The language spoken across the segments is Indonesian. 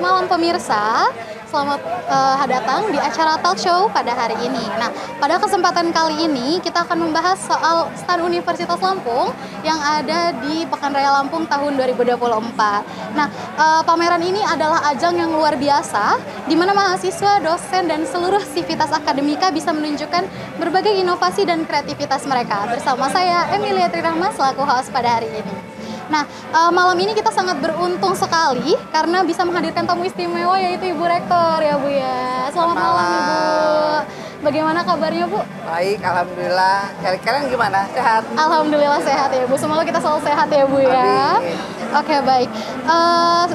malam pemirsa, selamat datang di acara talk show pada hari ini. Nah, pada kesempatan kali ini kita akan membahas soal stan Universitas Lampung yang ada di Pekan Raya Lampung tahun 2024. Nah, pameran ini adalah ajang yang luar biasa, di mana mahasiswa, dosen, dan seluruh sivitas akademika bisa menunjukkan berbagai inovasi dan kreativitas mereka. Bersama saya, Emilia Trirahma, selaku host pada hari ini. Nah, malam ini kita sangat beruntung sekali karena bisa menghadirkan tamu istimewa yaitu Ibu Rektor ya Bu ya. Selamat malam Ibu. Bagaimana kabarnya Bu? Baik, alhamdulillah. Kalian gimana? Sehat? Alhamdulillah sehat ya Bu. Semoga kita selalu sehat ya Bu ya. Amin. Oke, baik.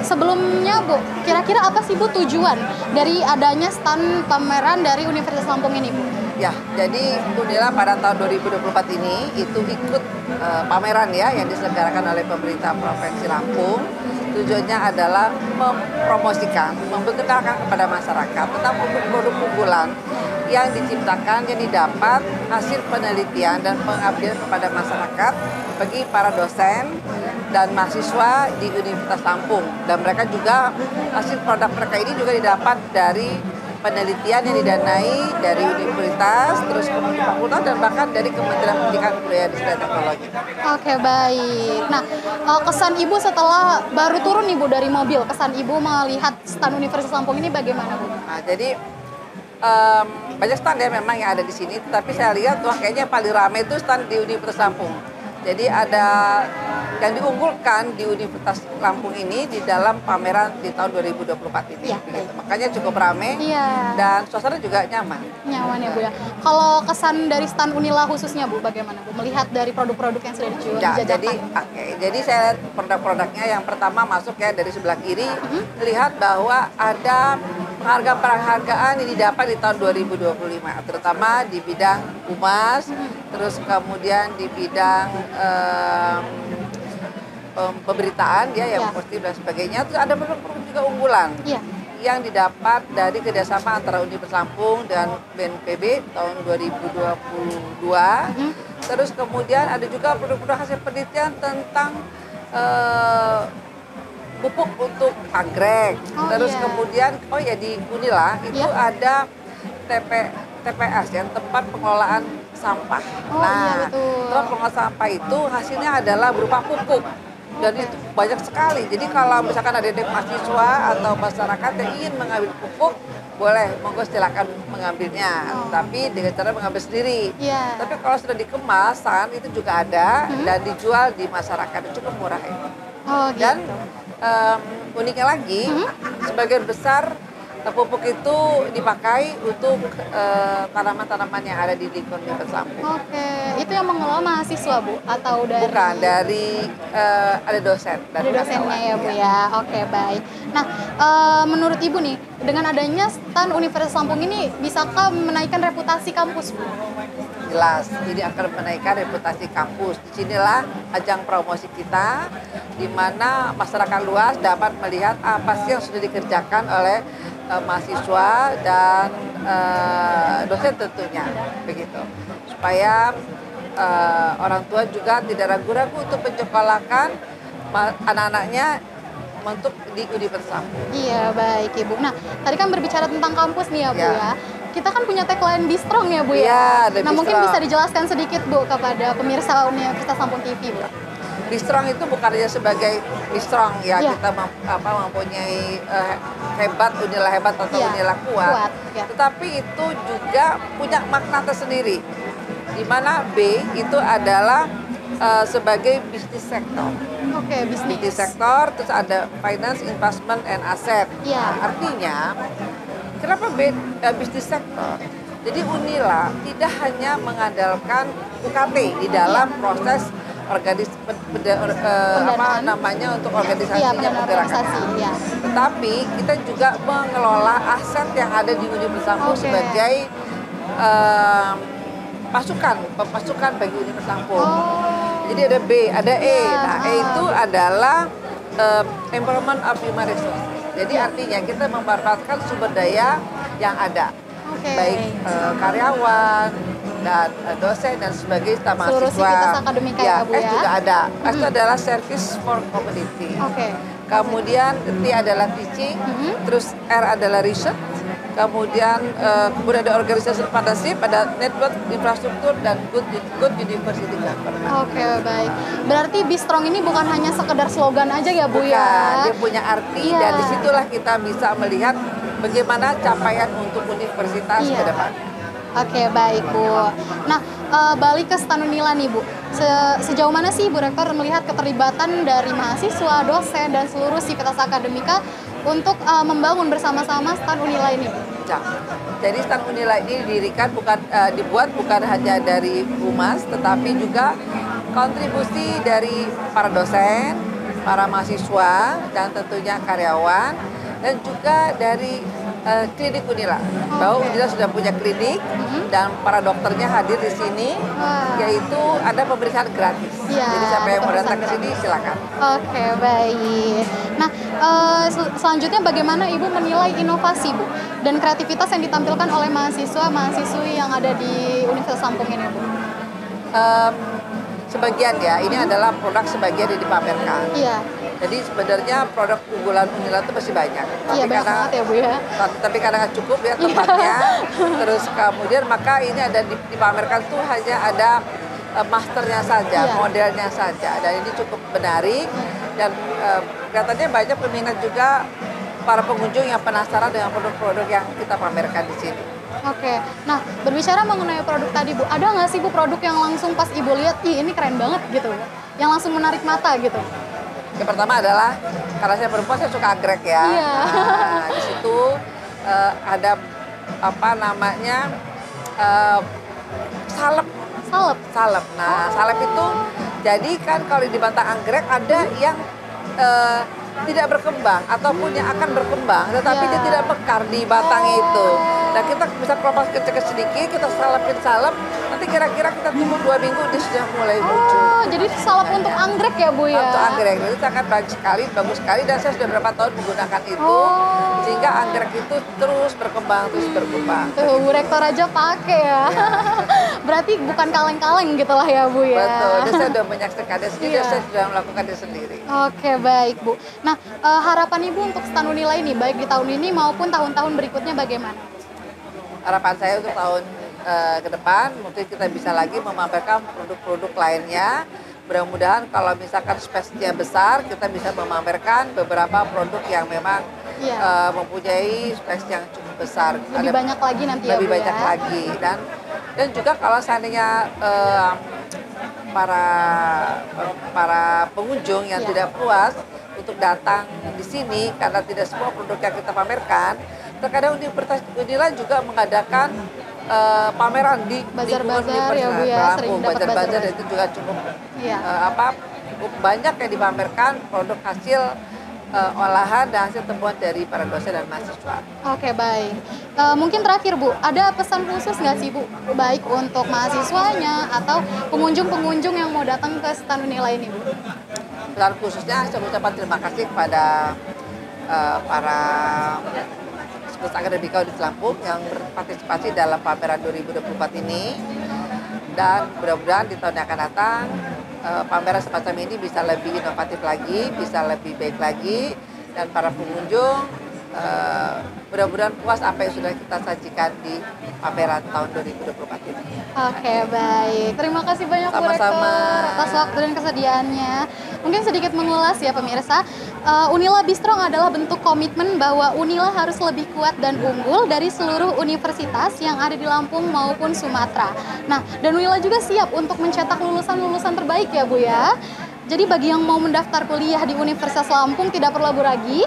Sebelumnya Bu, kira-kira apa sih Bu tujuan dari adanya stand pameran dari Universitas Lampung ini Bu? Ya, jadi Unila pada tahun 2024 ini itu ikut pameran ya yang diselenggarakan oleh pemerintah Provinsi Lampung. Tujuannya adalah mempromosikan, memperkenalkan kepada masyarakat tentang produk-produk unggulan yang diciptakan, yang didapat hasil penelitian dan pengabdian kepada masyarakat bagi para dosen dan mahasiswa di Universitas Lampung. Dan mereka juga, hasil produk mereka ini juga didapat dari penelitian yang didanai dari universitas, terus fakultas, dan bahkan dari Kementerian Pendidikan Kebudayaan dan Teknologi. Oke, baik. Nah, kesan Ibu setelah baru turun Ibu dari mobil, kesan Ibu melihat stand Universitas Lampung ini bagaimana Bu? Nah, jadi banyak stand ya memang yang ada di sini, tapi saya lihat wah kayaknya yang paling ramai itu stand di Universitas Lampung. Jadi ada yang diunggulkan di Universitas Lampung ini di dalam pameran di tahun 2024 ini. Ya, Begitu. Makanya cukup ramai dan suasana juga nyaman. Nyaman ya Bu ya. Kalau kesan dari stand Unila khususnya Bu, bagaimana Bu? Melihat dari produk-produk yang sudah dijajakan. Jadi saya lihat produk-produknya yang pertama masuk ya dari sebelah kiri, lihat bahwa ada penghargaan yang didapat di tahun 2025, terutama di bidang humas, terus kemudian di bidang pemberitaan ya yang positif dan sebagainya. Terus ada produk-produk juga unggulan yang didapat dari kerjasama antara Universitas Lampung dan BNPB tahun 2022. Terus kemudian ada juga produk-produk hasil penelitian tentang pupuk untuk anggrek. Terus kemudian di Unila itu ada TPS ya, tempat pengelolaan sampah. Tempat pengelolaan sampah itu hasilnya adalah berupa pupuk. Dan itu banyak sekali. Jadi kalau misalkan ada mahasiswa atau masyarakat yang ingin mengambil pupuk, boleh, monggo silakan mengambilnya. Tapi dengan cara mengambil sendiri. Tapi kalau sudah dikemasan itu juga ada dan dijual di masyarakat, itu cukup murah ya. Dan uniknya lagi, sebagian besar pupuk itu dipakai untuk tanaman-tanaman yang ada di lingkungan Universitas Lampung. Oke, itu yang mengelola mahasiswa Bu atau dari? Bukan, dari ada dosen. Ada dosennya ya Bu ya. Oke, baik. Nah, menurut Ibu nih, dengan adanya stand Universitas Lampung ini, bisakah menaikkan reputasi kampus Bu? Jelas, ini akan menaikkan reputasi kampus. Disinilah ajang promosi kita, di mana masyarakat luas dapat melihat apa sih yang sudah dikerjakan oleh mahasiswa dan dosen tentunya, begitu. Supaya orang tua juga tidak ragu-ragu untuk menyekolahkan anak-anaknya untuk di Universitas Lampung. Iya, baik Ibu. Nah, tadi kan berbicara tentang kampus nih ya Bu ya. Kita kan punya tagline Be Strong ya Bu ya. Nah, mungkin bisa dijelaskan sedikit Bu kepada pemirsa Universitas Lampung TV Bu. Be Strong itu bukan hanya sebagai Be Strong ya, kita mempunyai hebat, Unila hebat atau Unila kuat. Tetapi itu juga punya makna tersendiri. Di mana B itu adalah sebagai bisnis sektor. Oke, bisnis sektor, terus ada finance, investment, and asset. Artinya, kenapa bisnis sektor? Jadi Unila tidak hanya mengandalkan UKT di dalam proses untuk organisasinya pergerakan. Tetapi kita juga mengelola aset yang ada di Universitas Lampung sebagai pasukan bagi Universitas Lampung. Jadi ada B, ada E. Nah, E itu adalah empowerment of human resources. Jadi artinya kita memanfaatkan sumber daya yang ada, baik karyawan, dan dosen dan sebagai staf mahasiswa. Seluruh sivitas akademika ya, Bu S ya? juga ada. S itu adalah Service for Community. Kemudian T adalah teaching, terus R adalah research, kemudian ada organisasi partnership, ada network, infrastruktur, dan good university government. Oke, baik. Berarti Be Strong ini bukan hanya sekedar slogan aja ya, Bu ya? Dia punya arti, dan disitulah kita bisa melihat bagaimana capaian untuk universitas ke depan. Oke, baik Bu. Nah, balik ke STAN Unila nih Bu. Sejauh mana sih Bu Rektor melihat keterlibatan dari mahasiswa, dosen, dan seluruh sivitas akademika untuk membangun bersama-sama STAN Unila ini Bu? Jadi STAN Unila ini dibuat bukan hanya dari Humas, tetapi juga kontribusi dari para dosen, para mahasiswa, dan tentunya karyawan, dan juga dari klinik Unila. Bahwa Unila sudah punya klinik dan para dokternya hadir di sini, yaitu ada pemeriksaan gratis. Jadi siapa yang mau datang ke sini silakan. Oke, baik. Nah, selanjutnya bagaimana Ibu menilai inovasi Bu dan kreativitas yang ditampilkan oleh mahasiswa-mahasiswi yang ada di Universitas Lampung ini Bu? Sebagian ya, ini adalah produk sebagian yang dipamerkan. Jadi sebenarnya produk unggulan Unila itu masih banyak. Tapi banyak banget ya Bu ya. Tapi karena cukup ya tempatnya. Terus kemudian maka ini ada dipamerkan tuh hanya ada masternya saja, modelnya saja. Dan ini cukup menarik dan kelihatannya banyak peminat juga para pengunjung yang penasaran dengan produk-produk yang kita pamerkan di sini. Oke, nah berbicara mengenai produk tadi Bu, ada nggak sih Bu produk yang langsung pas Ibu lihat, ih ini keren banget gitu, yang langsung menarik mata gitu? Yang pertama adalah, karena saya perempuan saya suka anggrek ya. Nah, di situ ada apa namanya salep. Nah, salep itu jadi kan kalau di batang anggrek ada yang tidak berkembang ataupun yang akan berkembang, tetapi dia tidak mekar di batang itu. Nah, kita bisa kelopak kecil sedikit, kita salep, nanti kira-kira kita tunggu 2 minggu dia sudah mulai muncul. Jadi salep untuk anggrek ya Bu ya? Untuk anggrek, itu sangat bagus sekali dan saya sudah berapa tahun menggunakan itu, sehingga anggrek itu terus berkembang. Tuh, Bu Rektor aja pakai ya. Berarti bukan kaleng-kaleng gitu lah ya Bu ya? Betul, dan saya sudah menyaksikannya sendiri, saya sudah melakukannya sendiri. Oke, baik Bu. Nah, harapan Ibu untuk STAN Unila ini, baik di tahun ini maupun tahun-tahun berikutnya bagaimana? Harapan saya untuk tahun ke depan mungkin kita bisa lagi memamerkan produk-produk lainnya. Mudah-mudahan kalau misalkan space-nya besar, kita bisa memamerkan beberapa produk yang memang mempunyai space yang cukup besar. Lebih banyak lagi nanti ya Bu ya? Lebih banyak lagi. Dan juga kalau seandainya para pengunjung yang tidak puas untuk datang di sini karena tidak semua produk yang kita pamerkan, terkadang Universitas Unila juga mengadakan pameran di bazar-bazar ya Bu ya, sering dapat bazar-bazar itu juga cukup cukup banyak yang dipamerkan produk hasil olahan dan hasil temuan dari para dosen dan mahasiswa. Oke, baik. Mungkin terakhir Bu, ada pesan khusus nggak sih Bu, baik untuk mahasiswanya atau pengunjung-pengunjung yang mau datang ke STAN Unila ini Bu? Pesan khususnya saya ucapkan terima kasih kepada para sivitas akademika di Lampung yang berpartisipasi dalam pameran 2024 ini, dan mudah-mudahan di tahun yang akan datang pameran semacam ini bisa lebih inovatif lagi, bisa lebih baik lagi, dan para pengunjung mudah-mudahan puas apa yang sudah kita sajikan di pameran tahun 2024 ini. Oke, baik. Terima kasih banyak Bu Rektor atas waktu dan kesediaannya. Mungkin sedikit mengulas ya pemirsa, Unila Be Strong adalah bentuk komitmen bahwa Unila harus lebih kuat dan unggul dari seluruh universitas yang ada di Lampung maupun Sumatera. Nah, dan Unila juga siap untuk mencetak lulusan-lulusan terbaik ya Bu ya. Jadi bagi yang mau mendaftar kuliah di Universitas Lampung tidak perlu ragu lagi,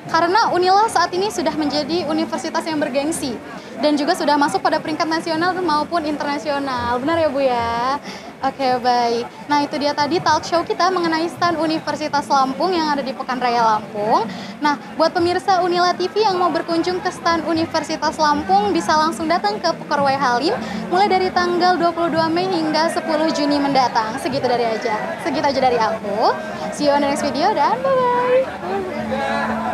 karena Unila saat ini sudah menjadi universitas yang bergengsi dan juga sudah masuk pada peringkat nasional maupun internasional. Benar ya Bu ya? Oke, baik. Nah, itu dia tadi talk show kita mengenai STAN Universitas Lampung yang ada di Pekanraya Lampung. Nah, buat pemirsa Unila TV yang mau berkunjung ke STAN Universitas Lampung bisa langsung datang ke Pukerwai Halim mulai dari tanggal 22 Mei hingga 10 Juni mendatang. Segitu aja dari aku. See you on the next video dan bye-bye.